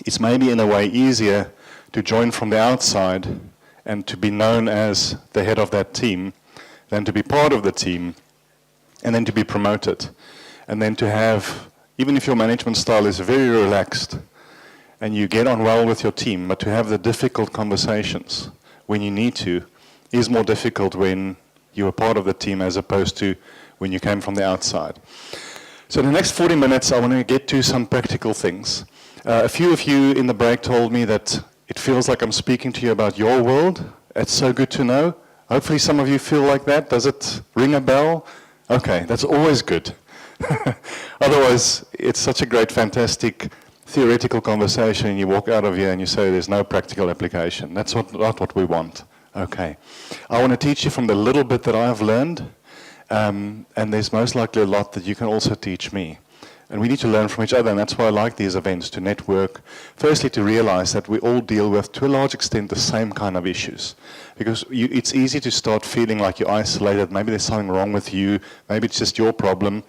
it's maybe in a way easier to join from the outside and to be known as the head of that team than to be part of the team and then to be promoted. And then to have, even if your management style is very relaxed and you get on well with your team, but to have the difficult conversations when you need to is more difficult when you're part of the team as opposed to when you came from the outside. So in the next 40 minutes, I want to get to some practical things. A few of you in the break told me that it feels like I'm speaking to you about your world. It's so good to know. Hopefully some of you feel like that. Does it ring a bell? Okay, that's always good. Otherwise, it's such a great, fantastic theoretical conversation, and you walk out of here and you say there's no practical application. That's not what we want. Okay. I want to teach you from the little bit that I've learned, and there's most likely a lot that you can also teach me. And we need to learn from each other, and that's why I like these events, to network. Firstly, to realize that we all deal with, to a large extent, the same kind of issues. Because it's easy to start feeling like you're isolated, maybe there's something wrong with you, maybe it's just your problem.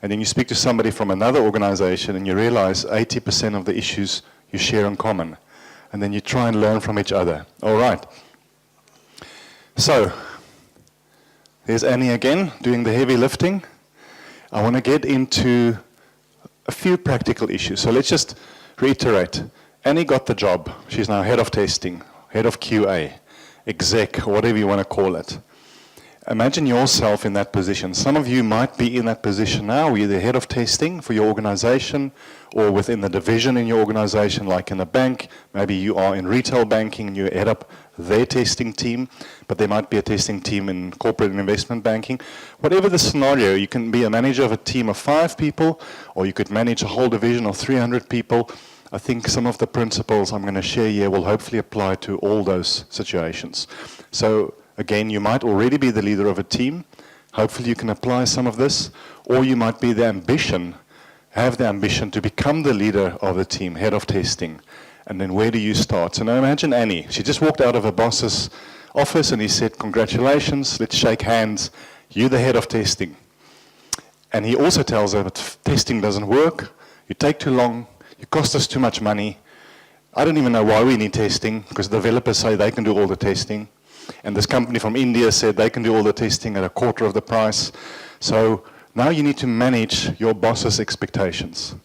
And then you speak to somebody from another organization and you realize 80% of the issues you share in common. And then you try and learn from each other. All right. So, there's Annie again, doing the heavy lifting. I want to get into a few practical issues. So let's just reiterate. Annie got the job. She's now head of testing, head of QA, exec, or whatever you want to call it. Imagine yourself in that position. Some of you might be in that position now. You're the head of testing for your organization or within the division in your organization, like in a bank. Maybe you are in retail banking and you head up their testing team, but there might be a testing team in corporate and investment banking. Whatever the scenario, you can be a manager of a team of 5 people, or you could manage a whole division of 300 people. I think some of the principles I'm going to share here will hopefully apply to all those situations. So again, you might already be the leader of a team. Hopefully you can apply some of this, or you might be have the ambition to become the leader of the team, head of testing. And then where do you start? So now imagine Annie. She just walked out of her boss's office and he said, congratulations, let's shake hands. You're the head of testing. And he also tells her that testing doesn't work. You take too long. You cost us too much money. I don't even know why we need testing, because the developers say they can do all the testing. And this company from India said they can do all the testing at a quarter of the price. So now you need to manage your boss's expectations.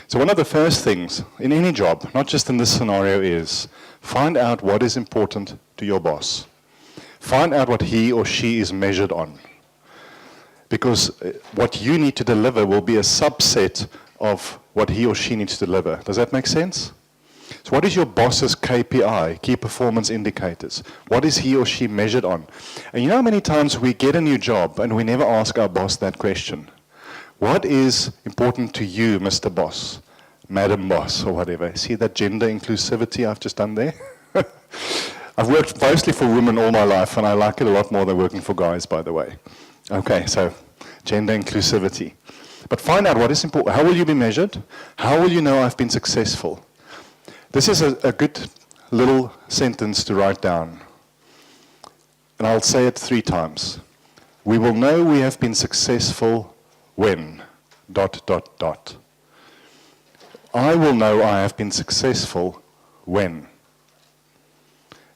So one of the first things in any job, not just in this scenario, is find out what is important to your boss. Find out what he or she is measured on. Because what you need to deliver will be a subset of what he or she needs to deliver. Does that make sense? So what is your boss's KPI, key performance indicators? What is he or she measured on? And you know how many times we get a new job and we never ask our boss that question? What is important to you, Mr. Boss, Madam Boss, or whatever? See that gender inclusivity I've just done there? I've worked mostly for women all my life, and I like it a lot more than working for guys, by the way. Okay, so gender inclusivity. But find out what is important. How will you be measured? How will you know I've been successful? This is a good little sentence to write down. And I'll say it 3 times. We will know we have been successful when, ... I will know I have been successful when.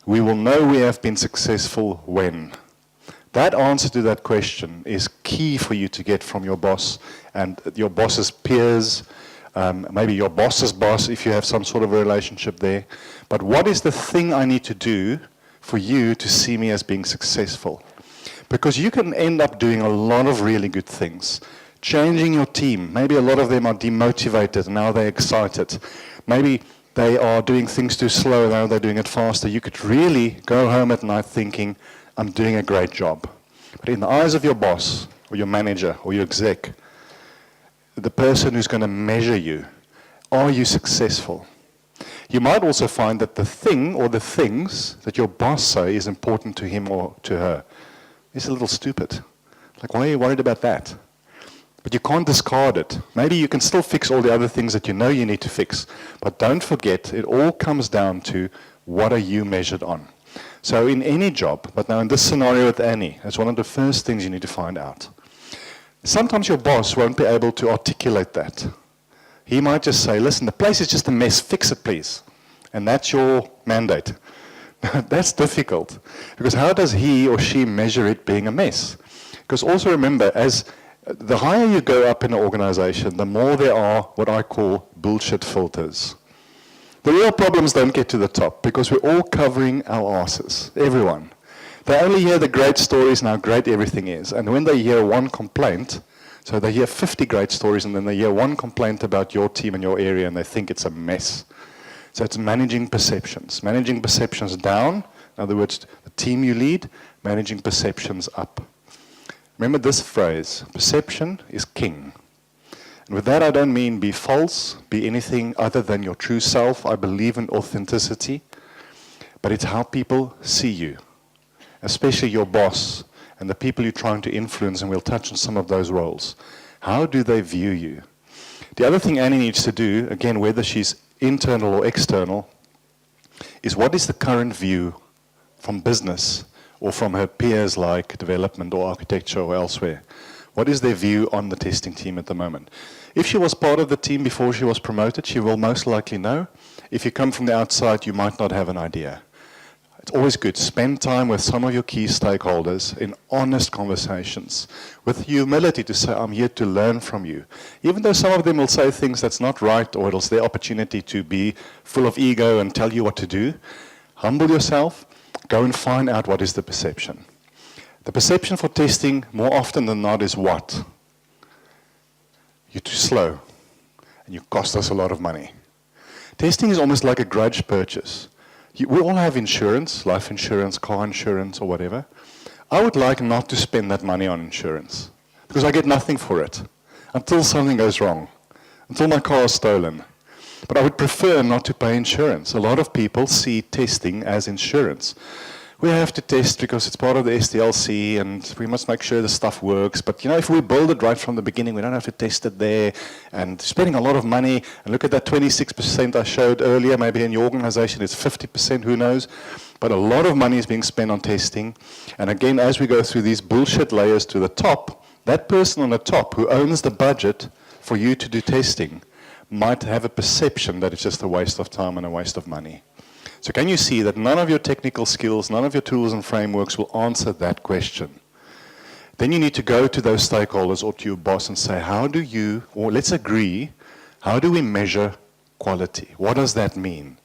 We will know we have been successful when. That answer to that question is key for you to get from your boss and your boss's peers, maybe your boss's boss if you have some sort of a relationship there. But what is the thing I need to do for you to see me as being successful? Because you can end up doing a lot of really good things. Changing your team. Maybe a lot of them are demotivated, now they're excited. Maybe they are doing things too slow, now they're doing it faster. You could really go home at night thinking, I'm doing a great job. But in the eyes of your boss, or your manager, or your exec, the person who's going to measure you, are you successful? You might also find that the thing or the things that your boss say is important to him or to her is a little stupid. Like, why are you worried about that? But you can't discard it. Maybe you can still fix all the other things that you know you need to fix. But don't forget, it all comes down to what are you measured on. So in any job, but now in this scenario with Annie, that's one of the first things you need to find out. Sometimes your boss won't be able to articulate that. He might just say, listen, the place is just a mess, fix it please. And that's your mandate. That's difficult. Because how does he or she measure it being a mess? Because also remember, as the higher you go up in an organization, the more there are what I call bullshit filters. The real problems don't get to the top because we're all covering our asses, everyone. They only hear the great stories and how great everything is. And when they hear one complaint, so they hear 50 great stories and then they hear one complaint about your team and your area and they think it's a mess. So it's managing perceptions. Managing perceptions down, in other words, the team you lead, managing perceptions up. Remember this phrase, perception is king. And with that I don't mean be false, be anything other than your true self. I believe in authenticity, but it's how people see you, especially your boss and the people you're trying to influence, and we'll touch on some of those roles. How do they view you? The other thing Annie needs to do, again, whether she's internal or external, is what is the current view from business or from her peers like development or architecture or elsewhere? What is their view on the testing team at the moment? If she was part of the team before she was promoted, she will most likely know. If you come from the outside, you might not have an idea. It's always good. Spend time with some of your key stakeholders in honest conversations with humility to say, I'm here to learn from you. Even though some of them will say things that's not right or it's their opportunity to be full of ego and tell you what to do, humble yourself, go and find out what is the perception. The perception for testing more often than not is what? You're too slow and you cost us a lot of money. Testing is almost like a grudge purchase. We all have insurance, life insurance, car insurance, or whatever. I would like not to spend that money on insurance because I get nothing for it until something goes wrong, until my car is stolen. But I would prefer not to pay insurance. A lot of people see testing as insurance. We have to test because it's part of the SDLC and we must make sure the stuff works. But if we build it right from the beginning, we don't have to test it there. And spending a lot of money, and look at that 26% I showed earlier, maybe in your organization it's 50%, who knows. But a lot of money is being spent on testing. And again, as we go through these bullshit layers to the top, that person on the top who owns the budget for you to do testing might have a perception that it's just a waste of time and a waste of money. So can you see that none of your technical skills, none of your tools and frameworks will answer that question? Then you need to go to those stakeholders or to your boss and say, how do you, or let's agree, how do we measure quality? What does that mean?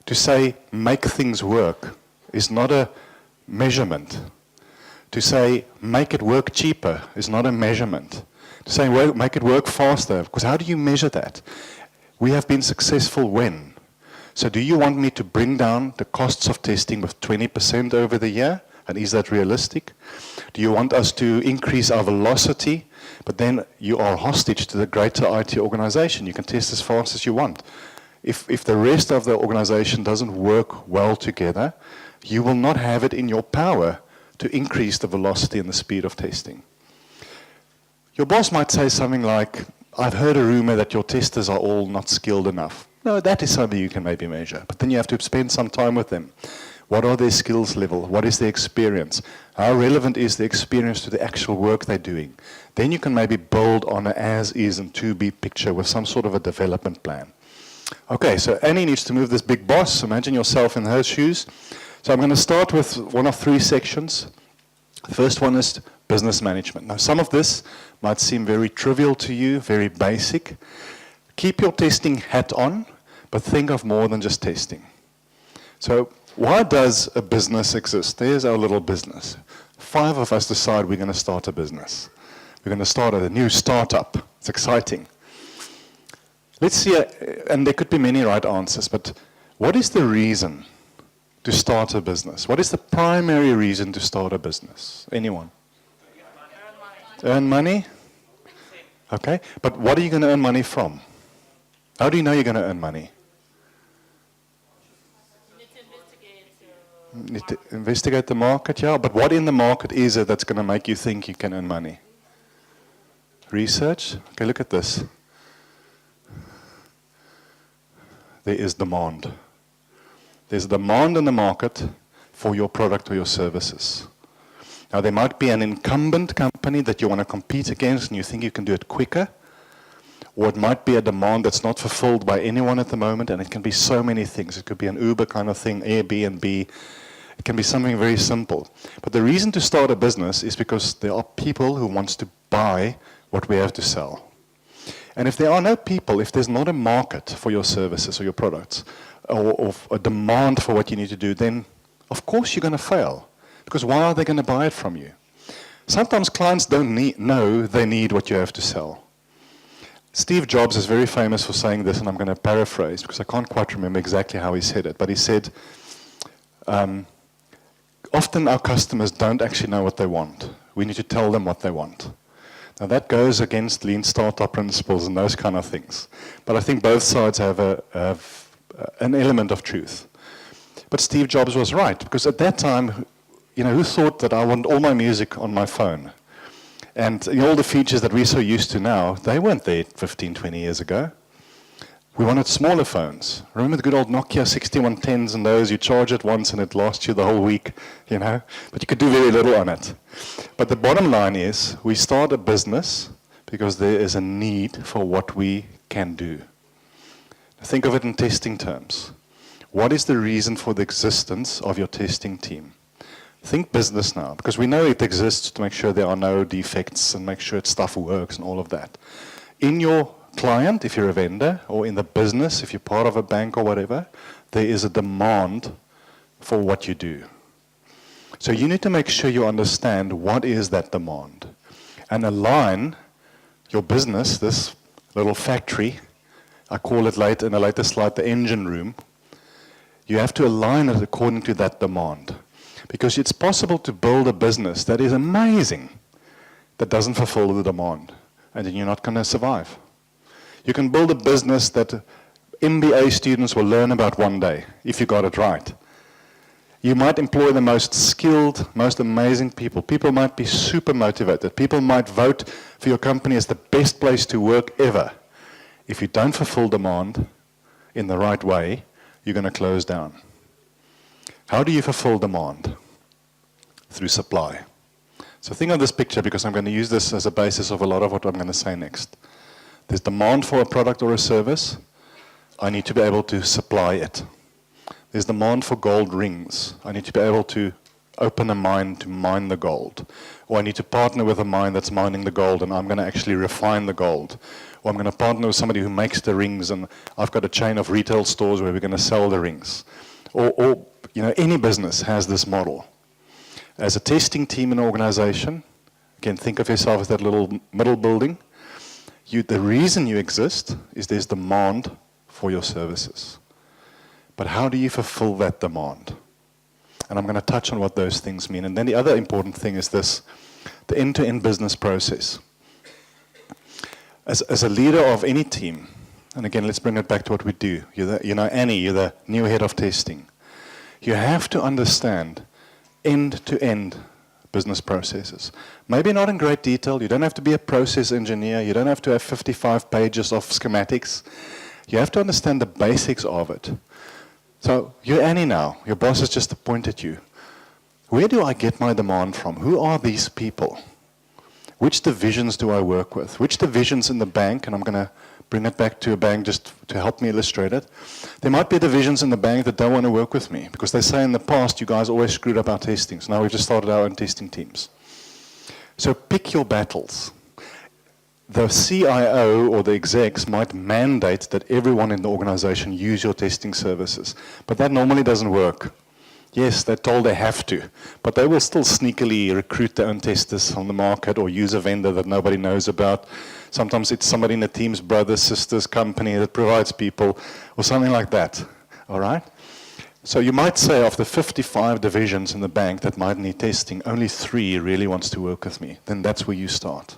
To say, make things work is not a measurement. To say, make it work cheaper is not a measurement. To say, well, make it work faster, because how do you measure that? We have been successful when? So do you want me to bring down the costs of testing with 20% over the year? And is that realistic? Do you want us to increase our velocity? But then you are hostage to the greater IT organization. You can test as fast as you want. If the rest of the organization doesn't work well together, you will not have it in your power to increase the velocity and the speed of testing. Your boss might say something like, I've heard a rumor that your testers are all not skilled enough. No, that is something you can maybe measure. But then you have to spend some time with them. What are their skills level? What is their experience? How relevant is the experience to the actual work they're doing? Then you can maybe build on an as-is and to-be picture with some sort of a development plan. Okay, so Annie needs to move this big boss. Imagine yourself in her shoes. So I'm going to start with one of three sections. The first one is business management. Now, some of this might seem very trivial to you, very basic. Keep your testing hat on, but think of more than just testing. So why does a business exist? There's our little business. 5 of us decide we're going to start a business. We're going to start a new startup. It's exciting. Let's see, and there could be many right answers, but what is the reason to start a business? What is the primary reason to start a business? Anyone? Earn money? Okay, but what are you going to earn money from? How do you know you're going to earn money? You need to investigate the market, yeah. But what in the market is it that's going to make you think you can earn money? Research? Okay, look at this. There is demand. There's demand in the market for your product or your services. Now, there might be an incumbent company that you want to compete against and you think you can do it quicker. or it might be a demand that's not fulfilled by anyone at the moment, and it can be so many things. It could be an Uber kind of thing, Airbnb. It can be something very simple. But the reason to start a business is because there are people who want to buy what we have to sell. And if there are no people, if there's not a market for your services or your products, or a demand for what you need to do, then of course you're going to fail. Because why are they going to buy it from you? Sometimes clients don't know they need what you have to sell. Steve Jobs is very famous for saying this, and I'm going to paraphrase because I can't quite remember exactly how he said it, but he said, often our customers don't actually know what they want. We need to tell them what they want. Now that goes against lean startup principles and those kind of things. But I think both sides have an element of truth. But Steve Jobs was right, because at that time, who thought that I want all my music on my phone? And all the features that we're so used to now, they weren't there 15, 20 years ago. We wanted smaller phones. Remember the good old Nokia 6110s and those, you charge it once and it lasts you the whole week, But you could do very little on it. But the bottom line is, we start a business because there is a need for what we can do. Think of it in testing terms. What is the reason for the existence of your testing team? Think business now, because we know it exists to make sure there are no defects and make sure stuff works and all of that. In your client, if you're a vendor, or in the business, if you're part of a bank or whatever, there is a demand for what you do. So you need to make sure you understand what is that demand and align your business, this little factory, I call it in a later slide the engine room. You have to align it according to that demand. Because it's possible to build a business that is amazing, that doesn't fulfill the demand, and then you're not going to survive. You can build a business that MBA students will learn about one day, if you got it right. You might employ the most skilled, most amazing people. People might be super motivated. People might vote for your company as the best place to work ever. If you don't fulfill demand in the right way, you're going to close down. How do you fulfill demand? Through supply. So think of this picture, because I'm going to use this as a basis of a lot of what I'm going to say next. There's demand for a product or a service. I need to be able to supply it. There's demand for gold rings. I need to be able to open a mine to mine the gold. Or I need to partner with a mine that's mining the gold, and I'm going to actually refine the gold. Or I'm going to partner with somebody who makes the rings, and I've got a chain of retail stores where we're going to sell the rings. Or any business has this model. As a testing team in an organization, again, think of yourself as that little middle building. The reason you exist is there's demand for your services. But how do you fulfill that demand? And I'm going to touch on what those things mean. And then the other important thing is this, the end-to-end business process. As a leader of any team, and again, let's bring it back to what we do. Annie, you're the new head of testing. You have to understand end-to-end business processes. Maybe not in great detail. You don't have to be a process engineer. You don't have to have 55 pages of schematics. You have to understand the basics of it. So you're Annie now. Your boss has just appointed you. Where do I get my demand from? Who are these people? Which divisions do I work with? Which divisions in the bank, and I'm going to bring it back to a bank just to help me illustrate it. There might be divisions in the bank that don't want to work with me because they say in the past, you guys always screwed up our testing. So now we've just started our own testing teams. So pick your battles. The CIO or the execs might mandate that everyone in the organization use your testing services, but that normally doesn't work. Yes, they're told they have to, but they will still sneakily recruit their own testers on the market or use a vendor that nobody knows about. Sometimes it's somebody in the team's brother, sister's company that provides people or something like that, all right? So you might say of the 55 divisions in the bank that might need testing, only 3 really wants to work with me. Then that's where you start.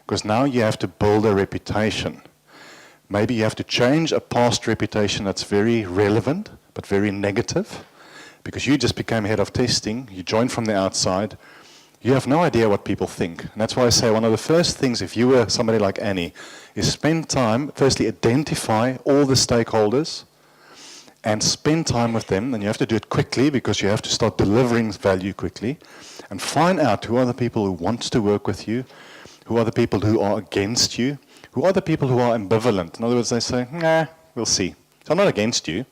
Because now you have to build a reputation. Maybe you have to change a past reputation that's very relevant, but very negative. Because you just became head of testing, you joined from the outside, you have no idea what people think. And that's why I say one of the first things, if you were somebody like Annie, is spend time, firstly identify all the stakeholders, and spend time with them, and you have to do it quickly because you have to start delivering value quickly, and find out who are the people who want to work with you, who are the people who are against you, Who are the people who are ambivalent? In other words, they say, nah, we'll see. So I'm not against you,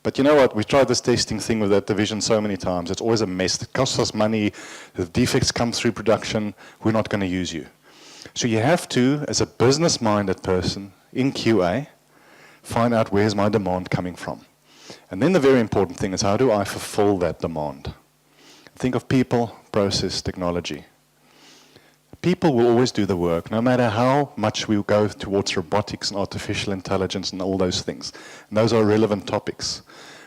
but you know what? We've tried this testing thing with that division so many times. It's always a mess. It costs us money. The defects come through production. We're not going to use you. So you have to, as a business-minded person in QA, find out where's my demand coming from. And then the very important thing is, how do I fulfill that demand? Think of people, process, technology. People will always do the work, no matter how much we go towards robotics and artificial intelligence and all those things. And those are relevant topics.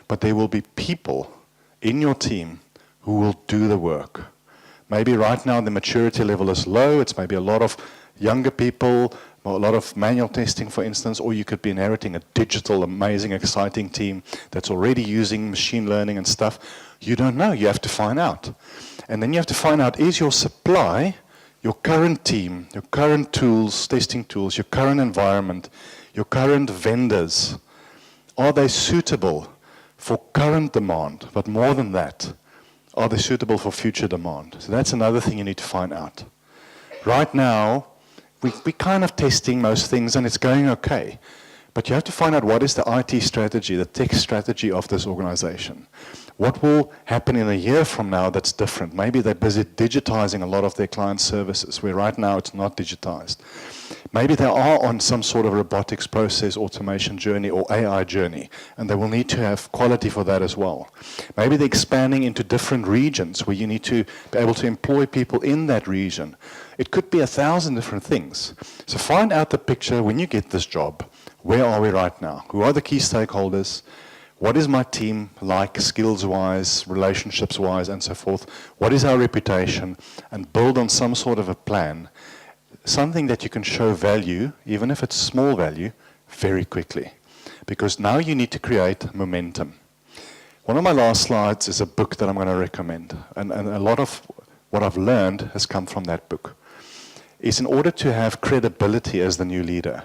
But there will be people in your team who will do the work. Maybe right now the maturity level is low. It's maybe a lot of younger people, a lot of manual testing, for instance, or you could be inheriting a digital, amazing, exciting team that's already using machine learning and stuff. You don't know. You have to find out. And then you have to find out, is your supply, your current team, your current tools, testing tools, your current environment, your current vendors, are they suitable for current demand? But more than that, are they suitable for future demand? So that's another thing you need to find out. Right now, we're kind of testing most things and it's going okay. But you have to find out what is the IT strategy, the tech strategy of this organization. What will happen in a year from now that's different? Maybe they're busy digitizing a lot of their client services, where right now it's not digitized. Maybe they are on some sort of robotics process automation journey or AI journey, and they will need to have quality for that as well. Maybe they're expanding into different regions where you need to be able to employ people in that region. It could be 1,000 different things. So find out the picture when you get this job. Where are we right now? Who are the key stakeholders? What is my team like, skills-wise, relationships-wise, and so forth? What is our reputation? And build on some sort of a plan, something that you can show value, even if it's small value, very quickly. Because now you need to create momentum. One of my last slides is a book that I'm going to recommend. And a lot of what I've learned has come from that book. Is in order to have credibility as the new leader,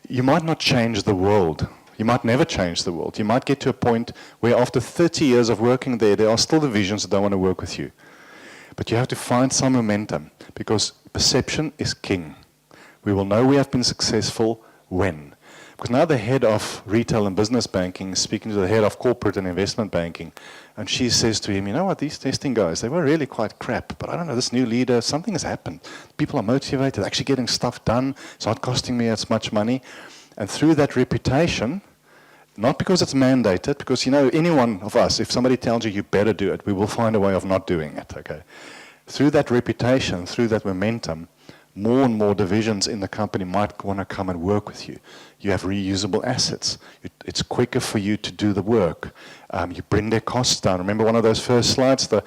you might not change the world. You might never change the world. You might get to a point where after 30 years of working there are still divisions that don't want to work with you. But you have to find some momentum, because perception is king. We will know we have been successful when. Because now the head of retail and business banking is speaking to the head of corporate and investment banking, and she says to him, you know what, these testing guys, they were really quite crap, but I don't know, this new leader, something has happened. People are motivated, actually getting stuff done, it's not costing me as much money. And through that reputation, not because it's mandated, because you know, any one of us, if somebody tells you you better do it, we will find a way of not doing it, okay? Through that reputation, through that momentum, more and more divisions in the company might want to come and work with you. You have reusable assets. It's quicker for you to do the work. You bring their costs down. Remember one of those first slides, the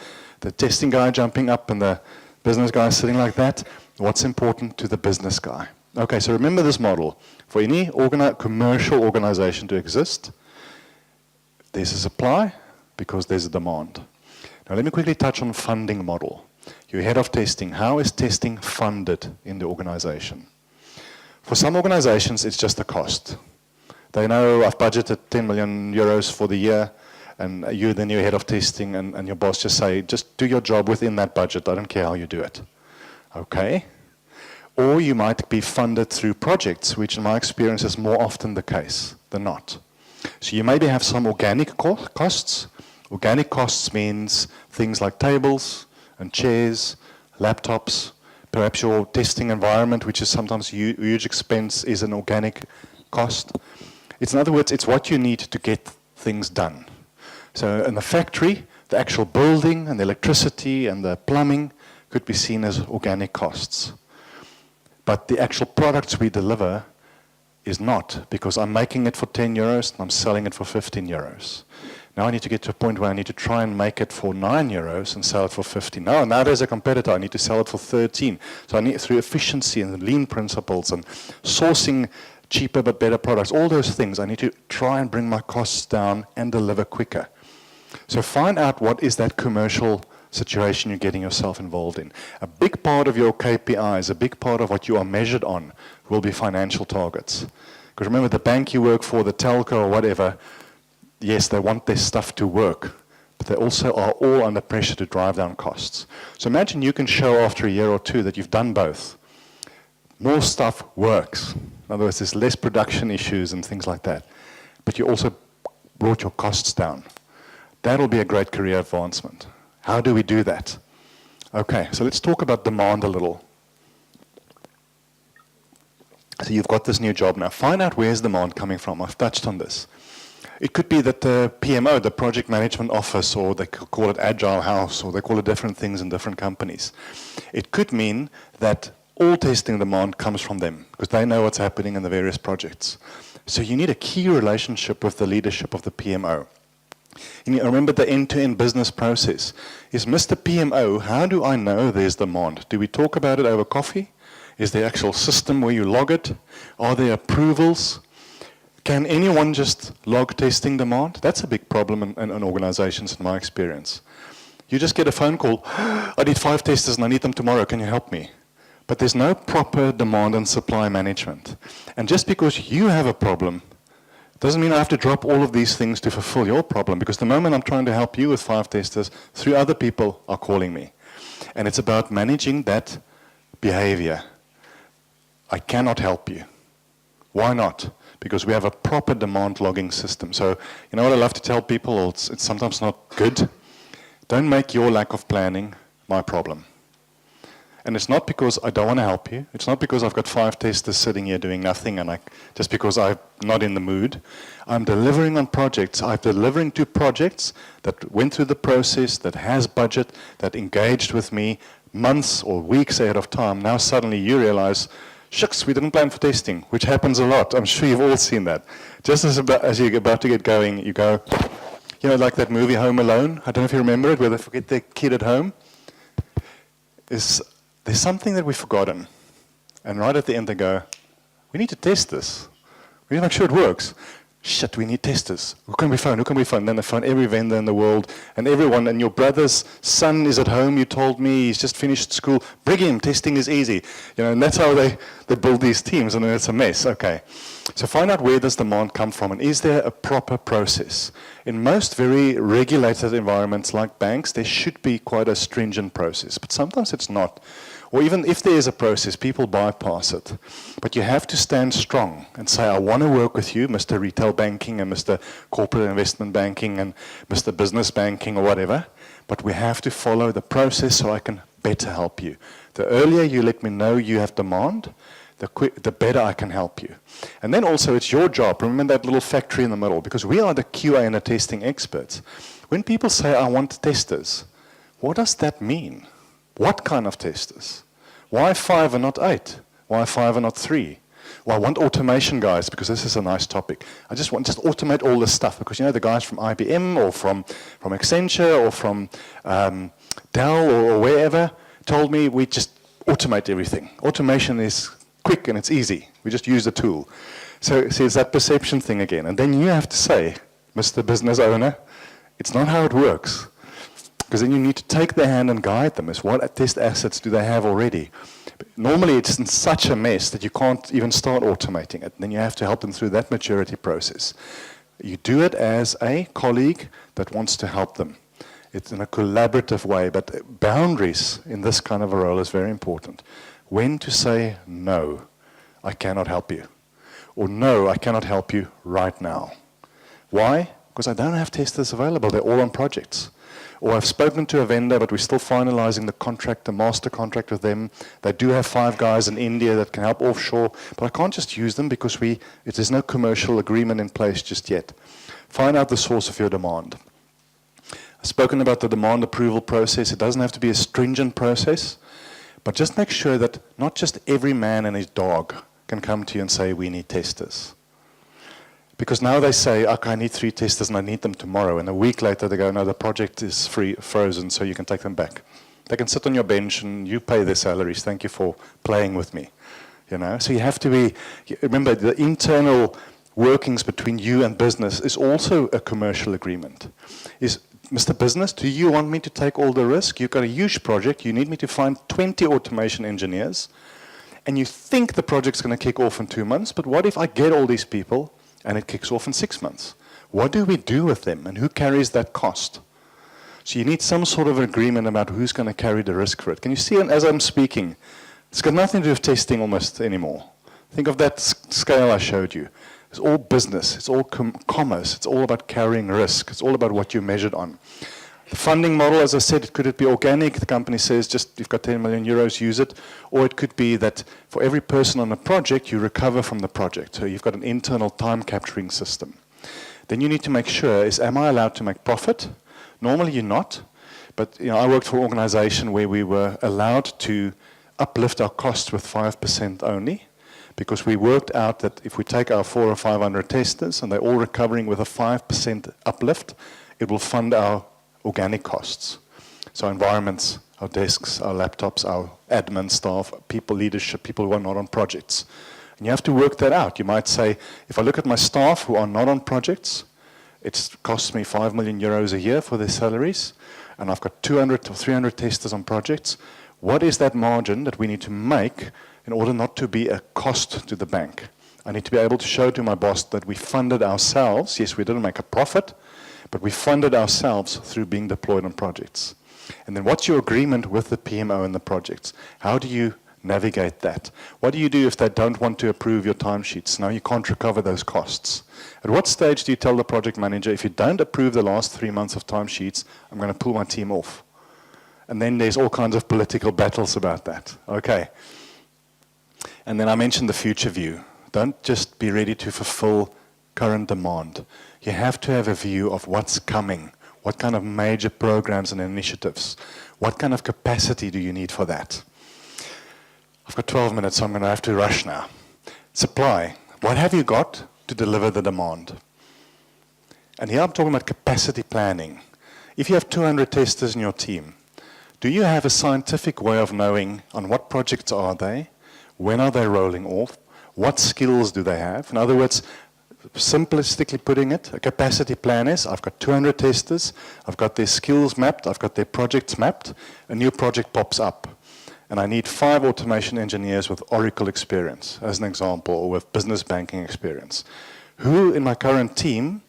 testing guy jumping up and the business guy sitting like that? What's important to the business guy? Okay, so remember this model. For any commercial organization to exist, there's a supply because there's a demand. Now let me quickly touch on funding model. You're head of testing. How is testing funded in the organization? For some organizations, it's just a cost. They know I've budgeted 10 million euros for the year, and you're the new head of testing, and your boss just say, just do your job within that budget. I don't care how you do it. Okay? Or you might be funded through projects, which in my experience is more often the case than not. So you maybe have some organic costs. Organic costs means things like tables and chairs, laptops. Perhaps your testing environment, which is sometimes a huge expense, is an organic cost. It's, in other words, it's what you need to get things done. So in the factory, the actual building and the electricity and the plumbing could be seen as organic costs. But the actual products we deliver is not, because I'm making it for 10 euros and I'm selling it for 15 euros. Now I need to get to a point where I need to try and make it for 9 euros and sell it for 15. Now there's a competitor, I need to sell it for 13. So I need, through efficiency and lean principles and sourcing cheaper but better products, all those things, I need to try and bring my costs down and deliver quicker. So find out what is that commercial situation you're getting yourself involved in. A big part of your KPIs, a big part of what you are measured on will be financial targets. Because remember, the bank you work for, the telco or whatever, yes, they want their stuff to work, but they also are all under pressure to drive down costs. So imagine you can show after a year or two that you've done both. more stuff works. In other words, there's less production issues and things like that. But you also brought your costs down. That'll be a great career advancement. How do we do that? Okay, so let's talk about demand a little. So you've got this new job now. Find out where's demand coming from. I've touched on this. It could be that the PMO, the project management office, or they call it agile house, or they call it different things in different companies. It could mean that all testing demand comes from them, because they know what's happening in the various projects. So you need a key relationship with the leadership of the PMO. And you remember the end-to-end business process. Is Mr. PMO, how do I know there's demand? Do we talk about it over coffee? Is there actual system where you log it? Are there approvals? Can anyone just log testing demand? That's a big problem in organizations, in my experience. You just get a phone call, I need 5 testers and I need them tomorrow, can you help me? But there's no proper demand and supply management. And just because you have a problem, doesn't mean I have to drop all of these things to fulfill your problem, because the moment I'm trying to help you with 5 testers, 3 other people are calling me. And it's about managing that behavior. I cannot help you. Why not? Because we have a proper demand logging system. So, you know what I love to tell people, it's sometimes not good. Don't make your lack of planning my problem. And it's not because I don't want to help you. It's not because I've got 5 testers sitting here doing nothing and just because I'm not in the mood. I'm delivering on projects. I'm delivering to projects that went through the process, that has budget, that engaged with me months or weeks ahead of time. Now suddenly you realize, shucks, we didn't plan for testing, which happens a lot. I'm sure you've all seen that. Just as you're about to get going, you go, you know, like that movie Home Alone. I don't know if you remember it, where they forget their kid at home. There's something that we've forgotten. And right at the end they go, we need to test this. We need to make sure it works. Shit, we need testers. Who can we phone? Who can we phone? Then they phone every vendor in the world and everyone. And your brother's son is at home, you told me, he's just finished school. Bring him, testing is easy. You know, and that's how they build these teams, and then it's a mess. Okay. So find out where does demand come from, and is there a proper process? In most very regulated environments like banks, there should be quite a stringent process, but sometimes it's not. Or even if there is a process, people bypass it. But you have to stand strong and say, I want to work with you, Mr. Retail Banking and Mr. Corporate Investment Banking and Mr. Business Banking or whatever. But we have to follow the process so I can better help you. The earlier you let me know you have demand, the better I can help you. And then also it's your job. Remember that little factory in the middle, because we are the QA and the testing experts. When people say, I want testers, what does that mean? What kind of testers? Why 5 and not 8? Why 5 and not 3? Well, I want automation guys, because this is a nice topic. I just want to automate all this stuff, because you know the guys from IBM or from Accenture or from Dell or wherever told me we just automate everything. Automation is quick and it's easy. We just use the tool. So see, it's that perception thing again. And then you have to say, Mr. Business Owner, it's not how it works. Because then you need to take their hand and guide them as what test assets do they have already. Normally it's in such a mess that you can't even start automating it. Then you have to help them through that maturity process. You do it as a colleague that wants to help them. It's in a collaborative way, but boundaries in this kind of a role is very important. When to say, no, I cannot help you. Or no, I cannot help you right now. Why? Because I don't have testers available. They're all on projects. Or I've spoken to a vendor, but we're still finalizing the contract, the master contract with them. They do have 5 guys in India that can help offshore, but I can't just use them because there's no commercial agreement in place just yet. Find out the source of your demand. I've spoken about the demand approval process. It doesn't have to be a stringent process, but just make sure that not just every man and his dog can come to you and say, we need testers. Because now they say, okay, I need 3 testers and I need them tomorrow. And a week later they go, no, the project is frozen, so you can take them back. They can sit on your bench and you pay their salaries. Thank you for playing with me. You know, so you have to be, remember the internal workings between you and business is also a commercial agreement. Is, Mr. Business, do you want me to take all the risk? You've got a huge project. You need me to find 20 automation engineers. And you think the project's going to kick off in 2 months, but what if I get all these people and it kicks off in 6 months? What do we do with them and who carries that cost? So you need some sort of agreement about who's going to carry the risk for it. Can you see, as I'm speaking, It's got nothing to do with testing almost anymore. Think of that scale I showed you. It's all business, it's all commerce, it's all about carrying risk, it's all about what you measured on. The funding model, as I said, could it be organic? The company says, just you've got 10 million euros, use it. Or it could be that for every person on a project, you recover from the project. So you've got an internal time capturing system. Then you need to make sure, am I allowed to make profit? Normally you're not. But I worked for an organization where we were allowed to uplift our costs with 5% only, because we worked out that if we take our 400 or 500 testers and they're all recovering with a 5% uplift, it will fund our organic costs. So our environments, our desks, our laptops, our admin staff, people, leadership, people who are not on projects. And you have to work that out. You might say, if I look at my staff who are not on projects, it costs me 5 million euros a year for their salaries, and I've got 200 or 300 testers on projects. What is that margin that we need to make in order not to be a cost to the bank? I need to be able to show to my boss that we funded ourselves. Yes, we didn't make a profit, but we funded ourselves through being deployed on projects. And then what's your agreement with the PMO and the projects? How do you navigate that? What do you do if they don't want to approve your timesheets? Now you can't recover those costs. At what stage do you tell the project manager, if you don't approve the last 3 months of timesheets, I'm going to pull my team off? And then there's all kinds of political battles about that. Okay. And then I mentioned the future view. Don't just be ready to fulfill current demand. You have to have a view of what's coming. What kind of major programs and initiatives? What kind of capacity do you need for that? I've got 12 minutes, so I'm going to have to rush now. Supply. What have you got to deliver the demand? And here I'm talking about capacity planning. If you have 200 testers in your team, do you have a scientific way of knowing on what projects are they? When are they rolling off? What skills do they have? In other words, simplistically putting it, a capacity plan is, I've got 200 testers, I've got their skills mapped, I've got their projects mapped, a new project pops up. And I need 5 automation engineers with Oracle experience, as an example, or with business banking experience. Who in my current team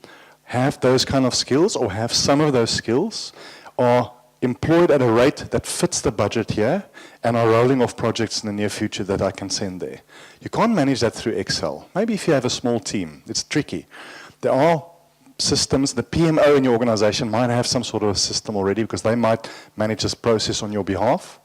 have those kind of skills, or have some of those skills, are employed at a rate that fits the budget here, and are rolling off projects in the near future that I can send there. You can't manage that through Excel. Maybe if you have a small team, it's tricky. There are systems, the PMO in your organization might have some sort of a system already, because they might manage this process on your behalf.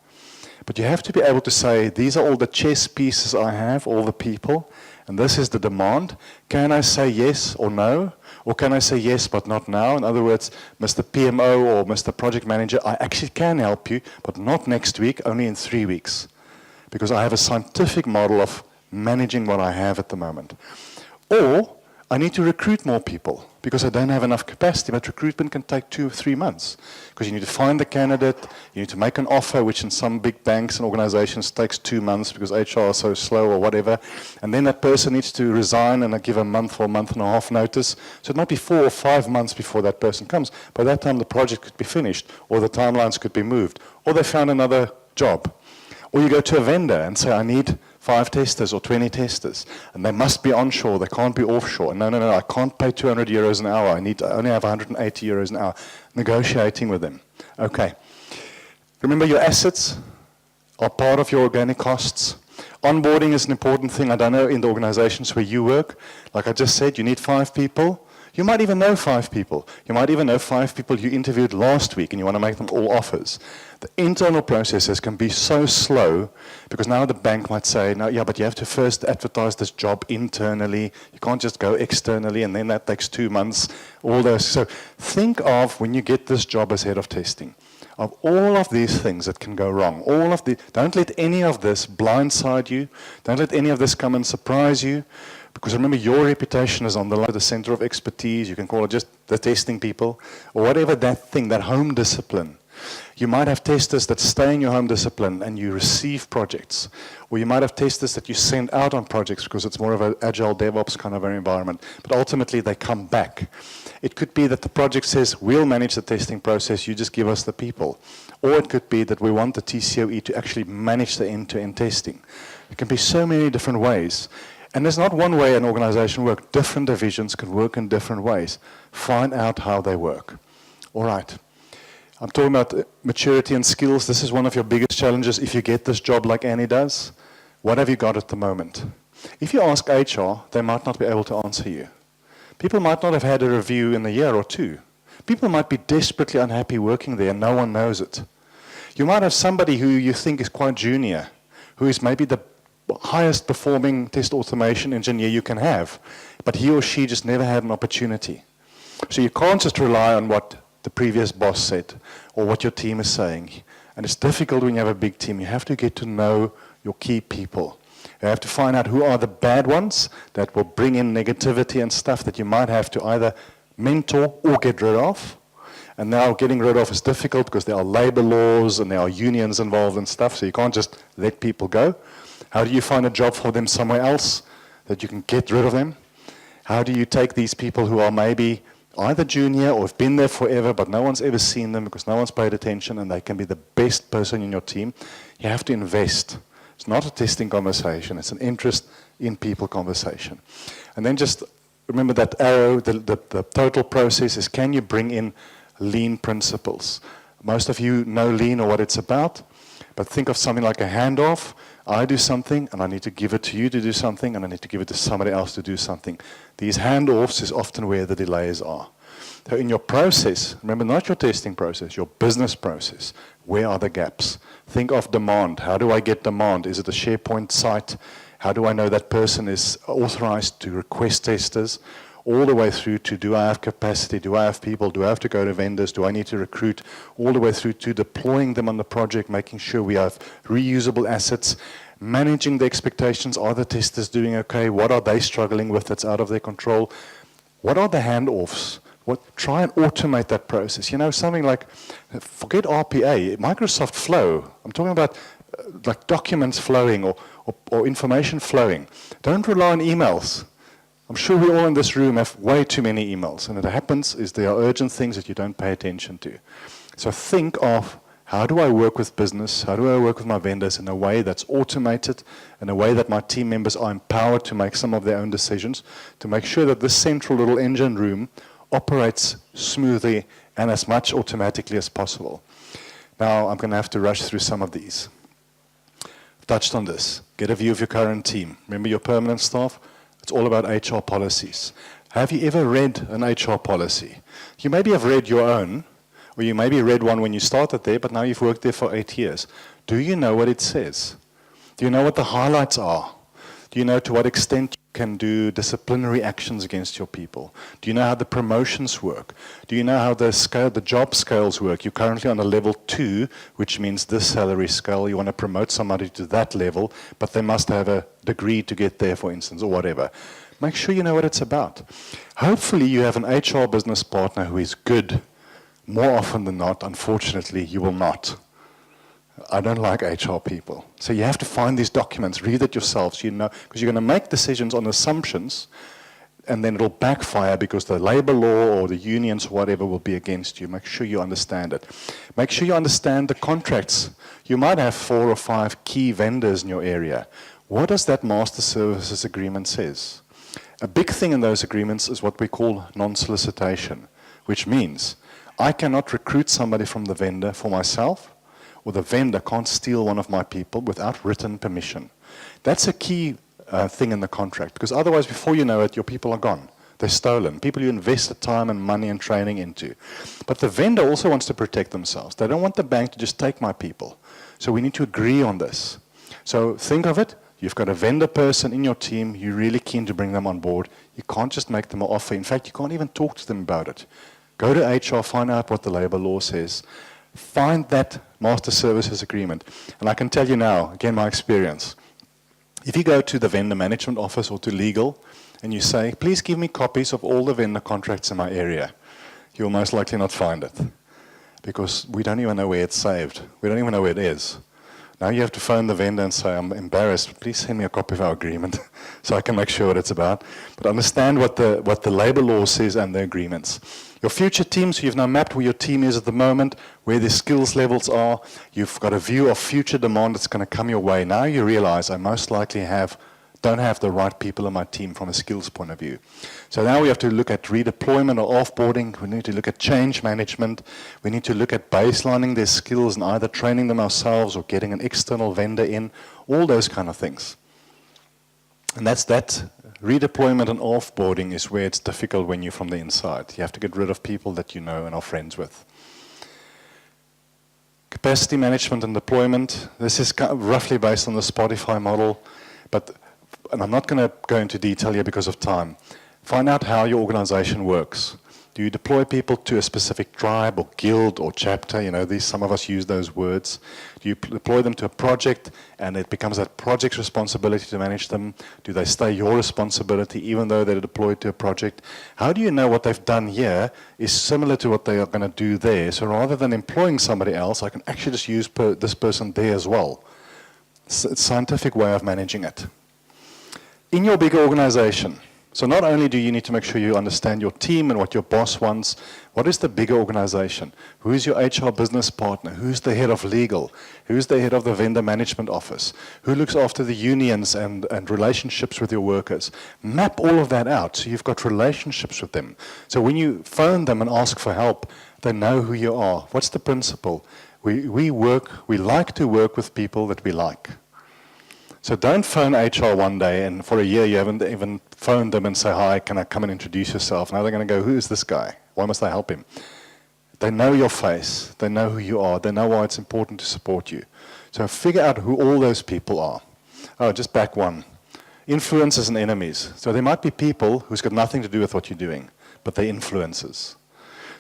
But you have to be able to say, these are all the chess pieces I have, all the people, and this is the demand. Can I say yes or no? Or can I say yes, but not now? In other words, Mr. PMO or Mr. Project Manager, I actually can help you, but not next week, only in 3 weeks. Because I have a scientific model of managing what I have at the moment. Or I need to recruit more people because I don't have enough capacity, but recruitment can take 2 or 3 months. Because you need to find the candidate, you need to make an offer, which in some big banks and organizations takes 2 months because HR is so slow or whatever. And then that person needs to resign and give a month or a month and a half notice. So it might be 4 or 5 months before that person comes. By that time the project could be finished, or the timelines could be moved, or they found another job. Or you go to a vendor and say, I need 5 testers or 20 testers, and they must be onshore, they can't be offshore. No, I can't pay 200 euros an hour, I only have 180 euros an hour. Negotiating with them. Okay. Remember, your assets are part of your organic costs. Onboarding is an important thing. I don't know in the organizations where you work. Like I just said, you need 5 people. You might even know 5 people. You might even know 5 people you interviewed last week and you want to make them all offers. The internal processes can be so slow because now the bank might say, no, yeah, but you have to first advertise this job internally. You can't just go externally, and then that takes 2 months. All those. So think of when you get this job as head of testing, of all of these things that can go wrong. Don't let any of this blindside you. Don't let any of this come and surprise you. Because remember, your reputation is on the center of expertise. You can call it just the testing people, or whatever that thing, that home discipline. You might have testers that stay in your home discipline and you receive projects. Or you might have testers that you send out on projects because it's more of an agile DevOps kind of an environment. But ultimately, they come back. It could be that the project says, we'll manage the testing process, you just give us the people. Or it could be that we want the TCOE to actually manage the end-to-end testing. It can be so many different ways. And there's not one way an organization works. Different divisions can work in different ways. Find out how they work. All right. I'm talking about maturity and skills. This is one of your biggest challenges if you get this job like Annie does. What have you got at the moment? If you ask HR, they might not be able to answer you. People might not have had a review in a year or two. People might be desperately unhappy working there and no one knows it. You might have somebody who you think is quite junior, who is maybe the highest performing test automation engineer you can have, but he or she just never had an opportunity. So you can't just rely on what the previous boss said or what your team is saying. And it's difficult when you have a big team. You have to get to know your key people. You have to find out who are the bad ones that will bring in negativity and stuff that you might have to either mentor or get rid of. And now getting rid of is difficult because there are labor laws and there are unions involved and stuff, so you can't just let people go. How do you find a job for them somewhere else that you can get rid of them? How do you take these people who are maybe either junior or have been there forever but no one's ever seen them because no one's paid attention and they can be the best person in your team? You have to invest. It's not a testing conversation, it's an interest in people conversation. And then just remember that arrow, the total process is, can you bring in lean principles? Most of you know lean or what it's about, but think of something like a handoff. I do something and I need to give it to you to do something and I need to give it to somebody else to do something. These handoffs is often where the delays are. So in your process, remember not your testing process, your business process, where are the gaps? Think of demand. How do I get demand? Is it a SharePoint site? How do I know that person is authorized to request testers? All the way through to, do I have capacity? Do I have people? Do I have to go to vendors? Do I need to recruit? All the way through to deploying them on the project, making sure we have reusable assets, managing the expectations. Are the testers doing okay? What are they struggling with that's out of their control? What are the handoffs? Try and automate that process. You know, something like, forget RPA, Microsoft Flow. I'm talking about like documents flowing or information flowing. Don't rely on emails. I'm sure we all in this room have way too many emails, and what happens is there are urgent things that you don't pay attention to. So think of, how do I work with business? How do I work with my vendors in a way that's automated, in a way that my team members are empowered to make some of their own decisions, to make sure that this central little engine room operates smoothly and as much automatically as possible. Now I'm going to have to rush through some of these. I've touched on this. Get a view of your current team. Remember your permanent staff? It's all about HR policies. Have you ever read an HR policy? You maybe have read your own, or you maybe read one when you started there, but now you've worked there for 8 years. Do you know what it says? Do you know what the highlights are? Do you know to what extent you can do disciplinary actions against your people? Do you know how the promotions work? Do you know how the job scales work? You're currently on a level 2, which means this salary scale. You want to promote somebody to that level, but they must have a degree to get there, for instance, or whatever. Make sure you know what it's about. Hopefully you have an HR business partner who is good. More often than not, unfortunately, you will not. I don't like HR people. So you have to find these documents, read it yourself, so you know, because you're going to make decisions on assumptions, and then it'll backfire because the labor law or the unions or whatever will be against you. Make sure you understand it. Make sure you understand the contracts. You might have 4 or 5 key vendors in your area. What does that master services agreement says? A big thing in those agreements is what we call non-solicitation, which means I cannot recruit somebody from the vendor for myself, or the vendor can't steal one of my people without written permission. That's a key thing in the contract, because otherwise, before you know it, your people are gone. They're stolen. People you invested time and money and training into. But the vendor also wants to protect themselves. They don't want the bank to just take my people. So we need to agree on this. So think of it. You've got a vendor person in your team. You're really keen to bring them on board. You can't just make them an offer. In fact, you can't even talk to them about it. Go to HR, find out what the labor law says. Find that master services agreement. And I can tell you now, again, my experience. If you go to the vendor management office or to legal and you say, please give me copies of all the vendor contracts in my area, you'll most likely not find it, because we don't even know where it's saved. We don't even know where it is. Now you have to phone the vendor and say, I'm embarrassed, please send me a copy of our agreement so I can make sure what it's about. But understand what the labor law says and the agreements. Your future teams, you've now mapped where your team is at the moment, where the skills levels are. You've got a view of future demand that's going to come your way. Now you realize I most likely have don't have the right people in my team from a skills point of view. So now we have to look at redeployment or offboarding. We need to look at change management. We need to look at baselining their skills and either training them ourselves or getting an external vendor in, all those kind of things. And that redeployment and offboarding is where it's difficult when you're from the inside. You have to get rid of people that you know and are friends with. Capacity management and deployment. This is roughly based on the Spotify model, and I'm not going to go into detail here because of time. Find out how your organization works. Do you deploy people to a specific tribe or guild or chapter? You know, some of us use those words. Do you deploy them to a project and it becomes that project's responsibility to manage them? Do they stay your responsibility even though they're deployed to a project? How do you know what they've done here is similar to what they are going to do there? So rather than employing somebody else, I can actually just use this person there as well. It's a scientific way of managing it. In your bigger organization, so not only do you need to make sure you understand your team and what your boss wants, what is the bigger organization? Who is your HR business partner? Who's the head of legal? Who's the head of the vendor management office? Who looks after the unions and relationships with your workers? Map all of that out so you've got relationships with them. So when you phone them and ask for help, they know who you are. What's the principle? We like to work with people that we like. So don't phone HR one day and for a year you haven't even phoned them and say, hi, can I come and introduce yourself? Now they're going to go, who is this guy? Why must I help him? They know your face. They know who you are. They know why it's important to support you. So figure out who all those people are. Oh, just back one. Influencers and enemies. So there might be people who's got nothing to do with what you're doing, but they're influencers.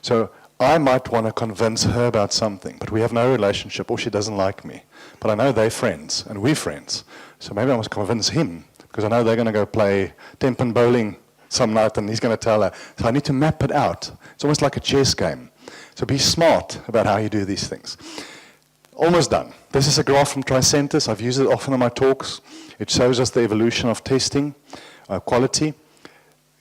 So I might want to convince her about something, but we have no relationship, or she doesn't like me. But I know they're friends, and we're friends. So maybe I must convince him, because I know they're going to go play Tempen bowling some night, and he's going to tell her. So I need to map it out. It's almost like a chess game. So be smart about how you do these things. Almost done. This is a graph from Tricentis. I've used it often in my talks. It shows us the evolution of testing, quality.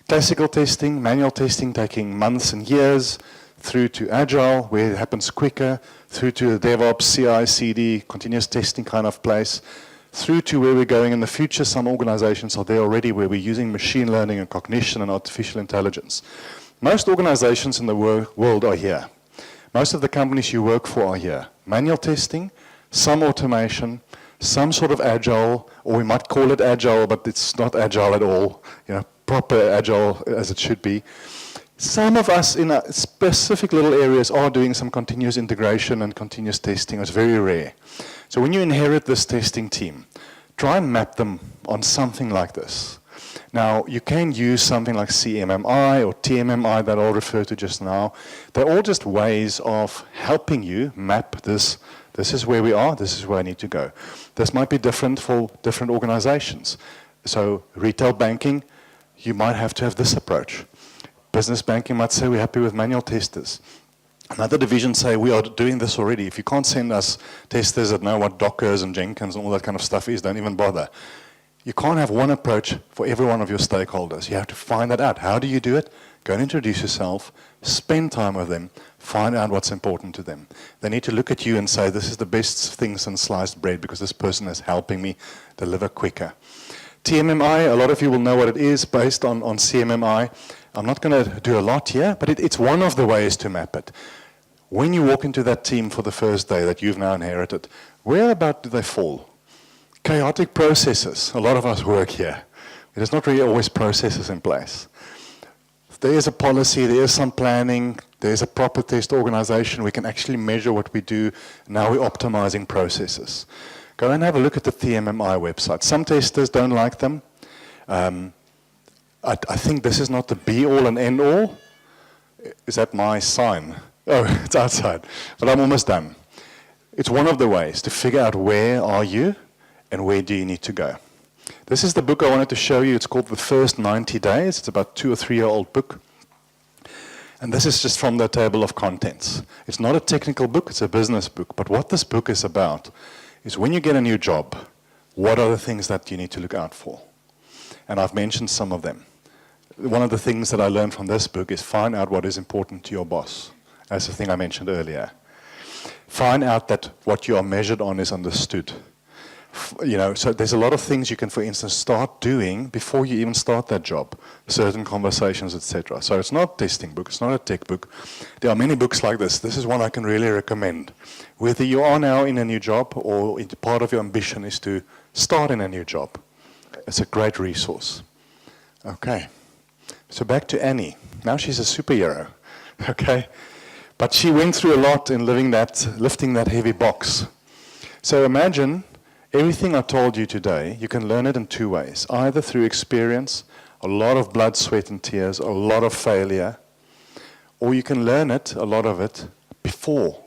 Classical testing, manual testing taking months and years, through to Agile, where it happens quicker, through to a DevOps, CI, CD, continuous testing kind of place, through to where we're going in the future. Some organizations are there already where we're using machine learning and cognition and artificial intelligence. Most organizations in the world are here. Most of the companies you work for are here. Manual testing, some automation, some sort of Agile, or we might call it Agile, but it's not Agile at all, you know, proper Agile as it should be. Some of us in specific little areas are doing some continuous integration and continuous testing. It's very rare. So when you inherit this testing team, try and map them on something like this. Now, you can use something like CMMI or TMMI that I'll refer to just now. They're all just ways of helping you map this. This is where we are, this is where I need to go. This might be different for different organizations. So retail banking, you might have to have this approach. Business banking might say we're happy with manual testers. Another division say we are doing this already. If you can't send us testers that know what Dockers and Jenkins and all that kind of stuff is, don't even bother. You can't have one approach for every one of your stakeholders. You have to find that out. How do you do it? Go and introduce yourself, spend time with them, find out what's important to them. They need to look at you and say, this is the best thing since sliced bread because this person is helping me deliver quicker. TMMI, a lot of you will know what it is based on CMMI. I'm not going to do a lot here, but it's one of the ways to map it. When you walk into that team for the first day that you've now inherited, where about do they fall? Chaotic processes. A lot of us work here. There's not really always processes in place. There is a policy, there is some planning, there is a proper test organization. We can actually measure what we do. Now we're optimizing processes. Go and have a look at the CMMI website. Some testers don't like them. I think this is not the be-all and end-all. Is that my sign? Oh, it's outside. But I'm almost done. It's one of the ways to figure out where are you and where do you need to go. This is the book I wanted to show you. It's called The First 90 Days. It's about 2 or 3 year old book. And this is just from the table of contents. It's not a technical book, it's a business book. But what this book is about is when you get a new job, what are the things that you need to look out for? And I've mentioned some of them. One of the things that I learned from this book is find out what is important to your boss. That's the thing I mentioned earlier. Find out that what you are measured on is understood. So there's a lot of things you can, for instance, start doing before you even start that job, certain conversations, etc. So it's not a testing book, it's not a tech book. There are many books like this. This is one I can really recommend. Whether you are now in a new job or part of your ambition is to start in a new job. It's a great resource. Okay, so back to Annie. Now she's a superhero, okay? But she went through a lot in lifting that heavy box. So imagine everything I told you today, you can learn it in two ways. Either through experience, a lot of blood, sweat and tears, a lot of failure, or you can learn it, a lot of it, before.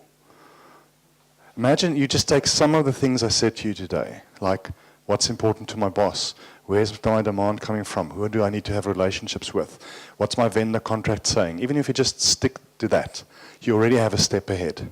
Imagine you just take some of the things I said to you today, like what's important to my boss, where's my demand coming from, who do I need to have relationships with, what's my vendor contract saying. Even if you just stick to that, you already have a step ahead.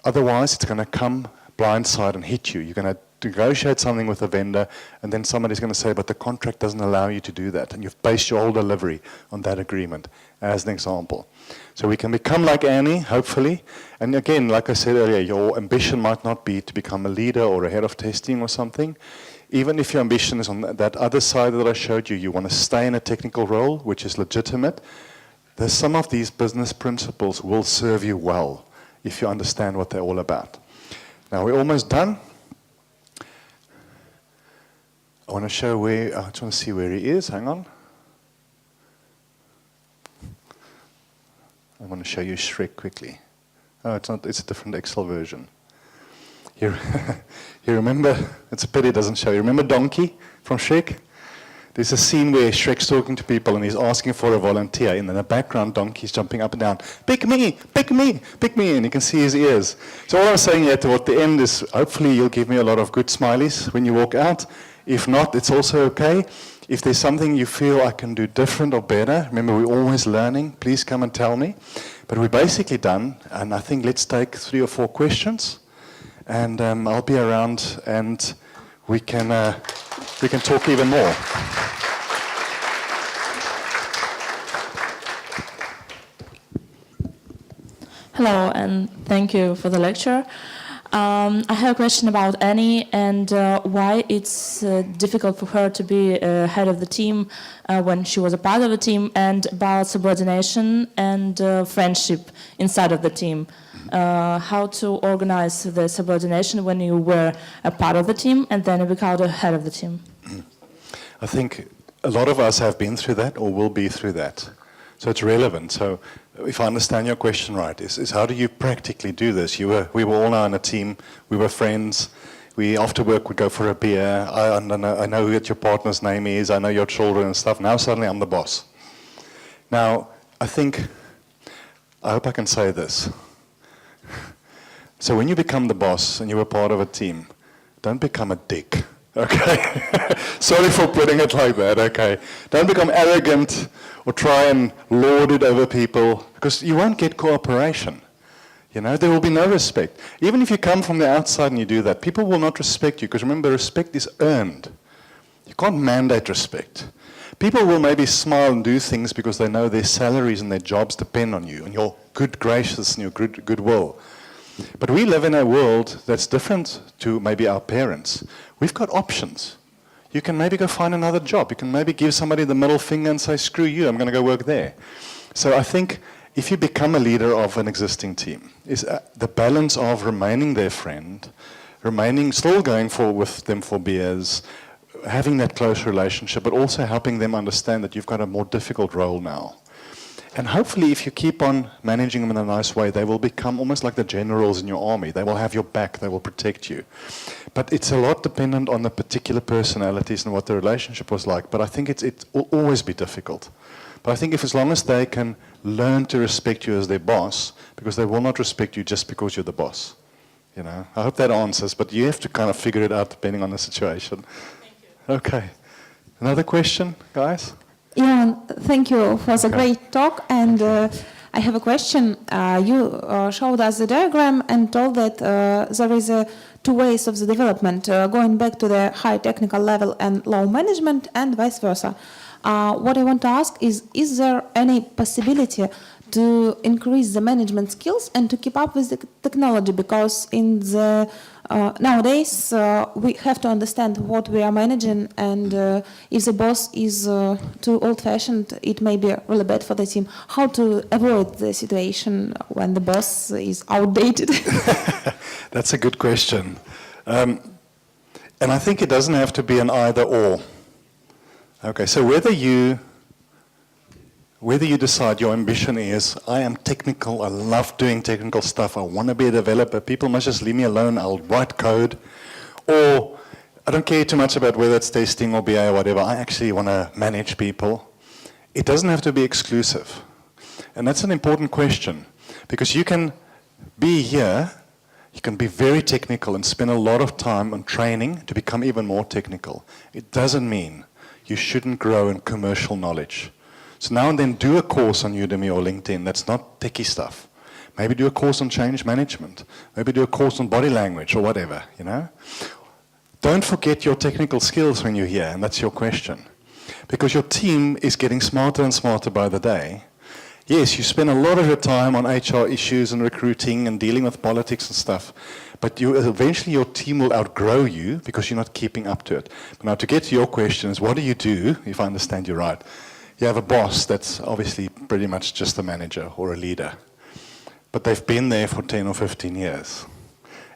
Otherwise, it's going to come blindside and hit you. You're going to negotiate something with a vendor, and then somebody's going to say, but the contract doesn't allow you to do that, and you've based your whole delivery on that agreement, as an example. So we can become like Annie, hopefully, and again, like I said earlier, your ambition might not be to become a leader or a head of testing or something. Even if your ambition is on that other side that I showed you, you want to stay in a technical role, which is legitimate, there's some of these business principles will serve you well if you understand what they're all about. Now we're almost done. I want to show where, I just want to see where he is, hang on. I want to show you Shrek quickly. Oh, it's not, it's a different Excel version. You remember, it's a pity it doesn't show you. Remember Donkey from Shrek? There's a scene where Shrek's talking to people and he's asking for a volunteer. And in the background, Donkey's jumping up and down. Pick me, pick me, pick me. And you can see his ears. So all I'm saying here toward the end is hopefully you'll give me a lot of good smileys when you walk out. If not, it's also okay. If there's something you feel I can do different or better, remember we're always learning, please come and tell me. But we're basically done. And I think let's take 3 or 4 questions. And I'll be around and we can talk even more. Hello, and thank you for the lecture. I have a question about Annie and why it's difficult for her to be head of the team when she was a part of the team, and about subordination and friendship inside of the team. How to organize the subordination when you were a part of the team and then you become the head of the team? I think a lot of us have been through that or will be through that. So it's relevant. So if I understand your question right, is how do you practically do this? We were all now in a team, we were friends, we after work would go for a beer, I know what your partner's name is, I know your children and stuff, now suddenly I'm the boss. Now, I hope I can say this. So when you become the boss and you're a part of a team, don't become a dick, okay? Sorry for putting it like that, okay? Don't become arrogant or try and lord it over people, because you won't get cooperation. You know, there will be no respect. Even if you come from the outside and you do that, people will not respect you, because remember, respect is earned. You can't mandate respect. People will maybe smile and do things because they know their salaries and their jobs depend on you, and your good graces and your goodwill. But we live in a world that's different to maybe our parents. We've got options. You can maybe go find another job. You can maybe give somebody the middle finger and say, screw you, I'm going to go work there. So I think if you become a leader of an existing team, is the balance of remaining their friend, still going with them for beers, having that close relationship, but also helping them understand that you've got a more difficult role now. And hopefully if you keep on managing them in a nice way, they will become almost like the generals in your army. They will have your back, they will protect you. But it's a lot dependent on the particular personalities and what the relationship was like. But I think it will always be difficult. But I think as long as they can learn to respect you as their boss, because they will not respect you just because you're the boss. You know, I hope that answers, but you have to kind of figure it out depending on the situation. Thank you. Okay. Another question, guys? Yeah, thank you for the great talk. And I have a question. You showed us the diagram and told that there is 2 ways of the development, going back to the high technical level and low management and vice versa. What I want to ask is there any possibility to increase the management skills and to keep up with the technology? Because in the nowadays we have to understand what we are managing, and if the boss is too old-fashioned, it may be really bad for the team. How to avoid the situation when the boss is outdated? That's a good question. And I think it doesn't have to be an either-or. Okay, so whether you decide your ambition is, I am technical, I love doing technical stuff, I want to be a developer, people must just leave me alone, I'll write code, or I don't care too much about whether it's testing or BA or whatever, I actually want to manage people. It doesn't have to be exclusive. And that's an important question, because you can be here, you can be very technical and spend a lot of time on training to become even more technical. It doesn't mean you shouldn't grow in commercial knowledge. So now and then do a course on Udemy or LinkedIn that's not techie stuff. Maybe do a course on change management. Maybe do a course on body language or whatever, you know. Don't forget your technical skills when you're here, and that's your question. Because your team is getting smarter and smarter by the day. Yes, you spend a lot of your time on HR issues and recruiting and dealing with politics and stuff, but eventually your team will outgrow you because you're not keeping up to it. But now to get to your question is, what do you do, if I understand you right? You have a boss that's obviously pretty much just a manager or a leader, but they've been there for 10 or 15 years,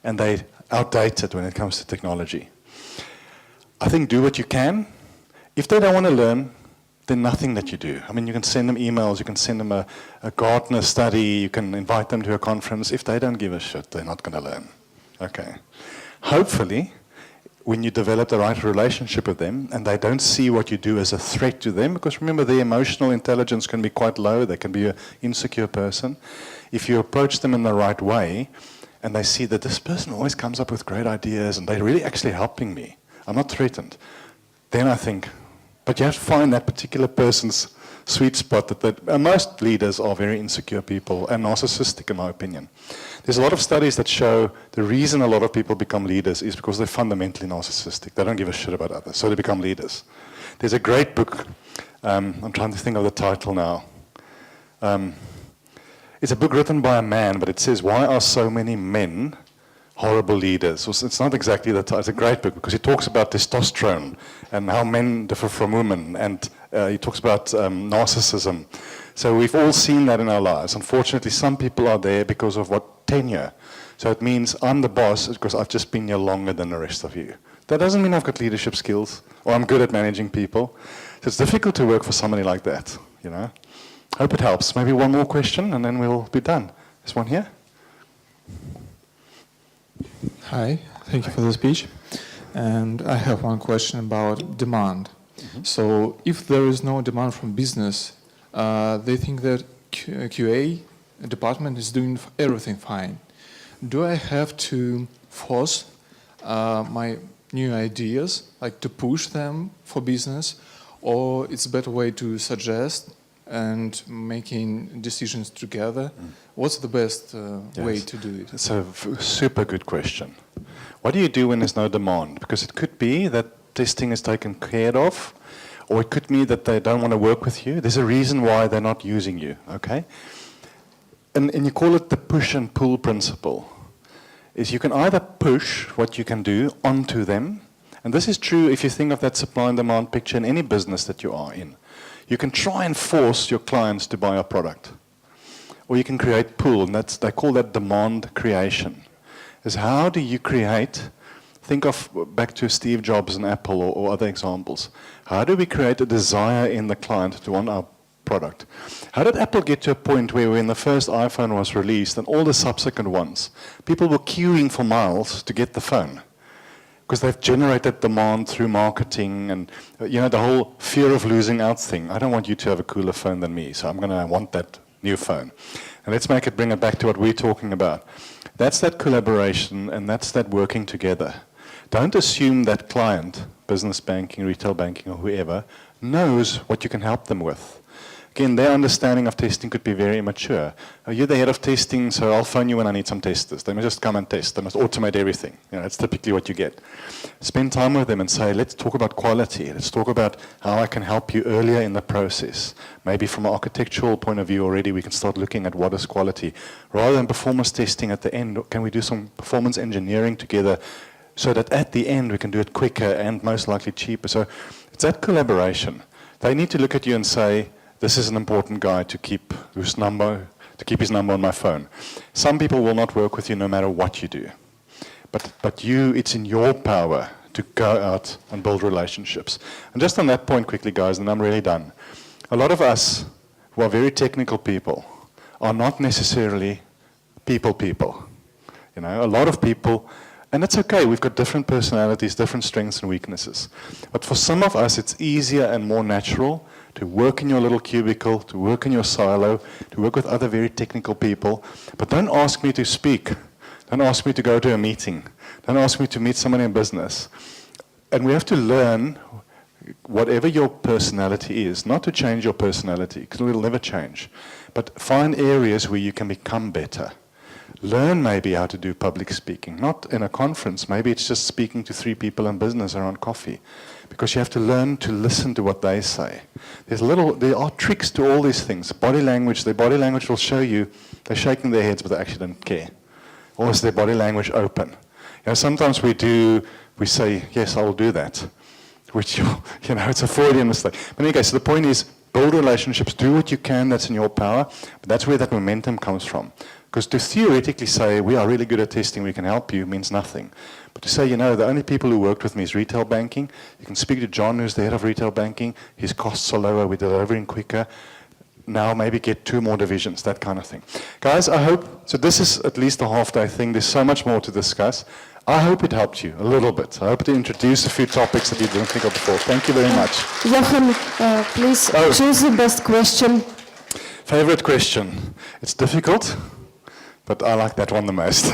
and they're outdated when it comes to technology. I think do what you can. If they don't want to learn, then nothing that you do. I mean, you can send them emails, you can send them a Gartner study, you can invite them to a conference. If they don't give a shit, they're not going to learn. Okay. Hopefully, when you develop the right relationship with them and they don't see what you do as a threat to them, because remember, their emotional intelligence can be quite low, they can be an insecure person. If you approach them in the right way and they see that this person always comes up with great ideas and they're really actually helping me, I'm not threatened, then I think, but you have to find that particular person's sweet spot. That most leaders are very insecure people and narcissistic, in my opinion. There's a lot of studies that show the reason a lot of people become leaders is because they're fundamentally narcissistic. They don't give a shit about others, so they become leaders. There's a great book, I'm trying to think of the title now. It's a book written by a man, but it says, "Why are so many men horrible leaders?" So it's not exactly the title. It's a great book because he talks about testosterone and how men differ from women, and he talks about narcissism. So we've all seen that in our lives. Unfortunately, some people are there because of what? Tenure. So it means I'm the boss because I've just been here longer than the rest of you. That doesn't mean I've got leadership skills or I'm good at managing people. So it's difficult to work for somebody like that, you know. Hope it helps. Maybe one more question and then we'll be done. There's one here. Hi, thank you for the speech. And I have one question about demand. Mm-hmm. So if there is no demand from business, they think that QA department is doing everything fine. Do I have to force my new ideas, like to push them for business, or it's a better way to suggest and making decisions together? What's the best way to do it? It's a super good question. What do you do when there's no demand? Because it could be that testing is taken care of, or it could be that they don't want to work with you. There's a reason why they're not using you, okay? And you call it the push and pull principle. Is you can either push what you can do onto them, and this is true if you think of that supply and demand picture in any business that you are in. You can try and force your clients to buy a product. Or you can create pull, and they call that demand creation. Is how do you create, think of back to Steve Jobs and Apple or other examples. How do we create a desire in the client to want our product? How did Apple get to a point where when the first iPhone was released and all the subsequent ones, people were queuing for miles to get the phone? Because they've generated demand through marketing and the whole fear of losing out thing. I don't want you to have a cooler phone than me, so I'm going to want that new phone. And let's bring it back to what we're talking about. That's that collaboration and that's that working together. Don't assume that client, business banking, retail banking, or whoever, knows what you can help them with. Again, their understanding of testing could be very immature. You're the head of testing, so I'll phone you when I need some testers. They must just come and test. They must automate everything. That's typically what you get. Spend time with them and say, let's talk about quality. Let's talk about how I can help you earlier in the process. Maybe from an architectural point of view already, we can start looking at what is quality. Rather than performance testing at the end, can we do some performance engineering together so that at the end we can do it quicker and most likely cheaper? So it's that collaboration. They need to look at you and say, this is an important guy to keep his number on my phone. Some people will not work with you no matter what you do. But you, it's in your power to go out and build relationships. And just on that point quickly, guys, and I'm really done. A lot of us who are very technical people are not necessarily people. A lot of people, and it's okay, we've got different personalities, different strengths and weaknesses. But for some of us, it's easier and more natural to work in your little cubicle, to work in your silo, to work with other very technical people. But don't ask me to speak. Don't ask me to go to a meeting. Don't ask me to meet someone in business. And we have to learn, whatever your personality is, not to change your personality, because it will never change. But find areas where you can become better. Learn maybe how to do public speaking. Not in a conference. Maybe it's just speaking to 3 people in business around coffee. Because you have to learn to listen to what they say. There are tricks to all these things. Body language, their body language will show you they're shaking their heads, but they actually don't care. Or is their body language open? Sometimes we say, yes, I'll do that. Which, it's a Freudian mistake. But anyway, so the point is, build relationships, do what you can that's in your power, but that's where that momentum comes from. Because to theoretically say, we are really good at testing, we can help you, means nothing. But to say, the only people who worked with me is retail banking. You can speak to John, who's the head of retail banking. His costs are lower, we're delivering quicker. Now maybe get 2 more divisions, that kind of thing. Guys, I hope, so this is at least a half-day thing. There's so much more to discuss. I hope it helped you a little bit. I hope to introduce a few topics that you didn't think of before. Thank you very much. Johan, please choose the best question. Favorite question? It's difficult, but I like that one the most.